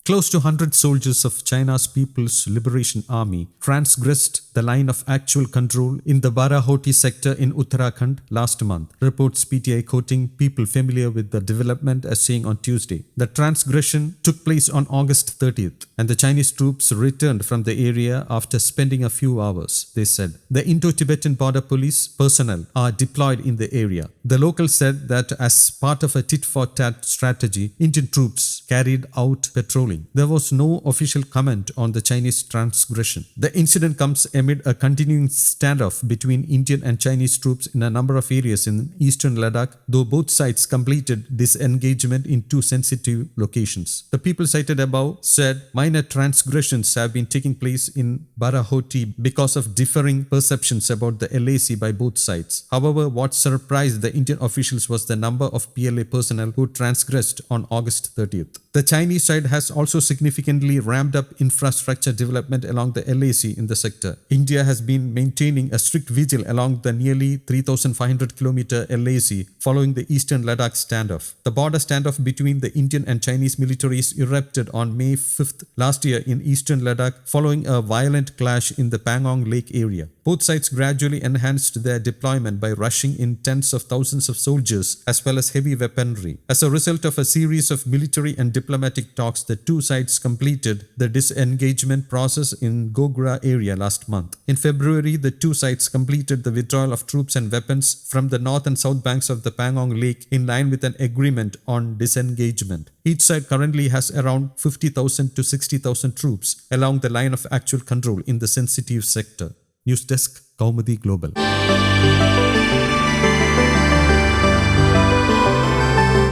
Close to 100 soldiers of China's People's Liberation Army transgressed the line of actual control in the Barahoti sector in Uttarakhand last month, reports PTI quoting people familiar with the development as saying on Tuesday. The transgression took place on August 30th, and the Chinese troops returned from the area after spending a few hours, they said. The Indo-Tibetan Border Police personnel are deployed in the area. The locals said that as part of a tit-for-tat strategy, Indian troops carried out patrolling. There was no official comment on the Chinese transgression. The incident comes amid a continuing standoff between Indian and Chinese troops in a number of areas in eastern Ladakh, though both sides completed disengagement in two sensitive locations. The people cited above said minor transgressions have been taking place in Barahoti because of differing perceptions about the LAC by both sides. However, what surprised the Indian officials was the number of PLA personnel who transgressed on August 30th. The Chinese side has also significantly ramped up infrastructure development along the LAC in the sector. India has been maintaining a strict vigil along the nearly 3,500 km LAC following the eastern Ladakh standoff. The border standoff between the Indian and Chinese militaries erupted on May 5th last year in eastern Ladakh following a violent clash in the Pangong Lake area. Both sides gradually enhanced their deployment by rushing in tens of thousands of soldiers as well as heavy weaponry. As a result of a series of military and diplomatic talks, the two sides completed the disengagement process in Gogra area last month. In February, the two sides completed the withdrawal of troops and weapons from the north and south banks of the Pangong Lake in line with an agreement on disengagement. Each side currently has around 50,000 to 60,000 troops along the line of actual control in the sensitive sector. News Desk, Kaumudi Global.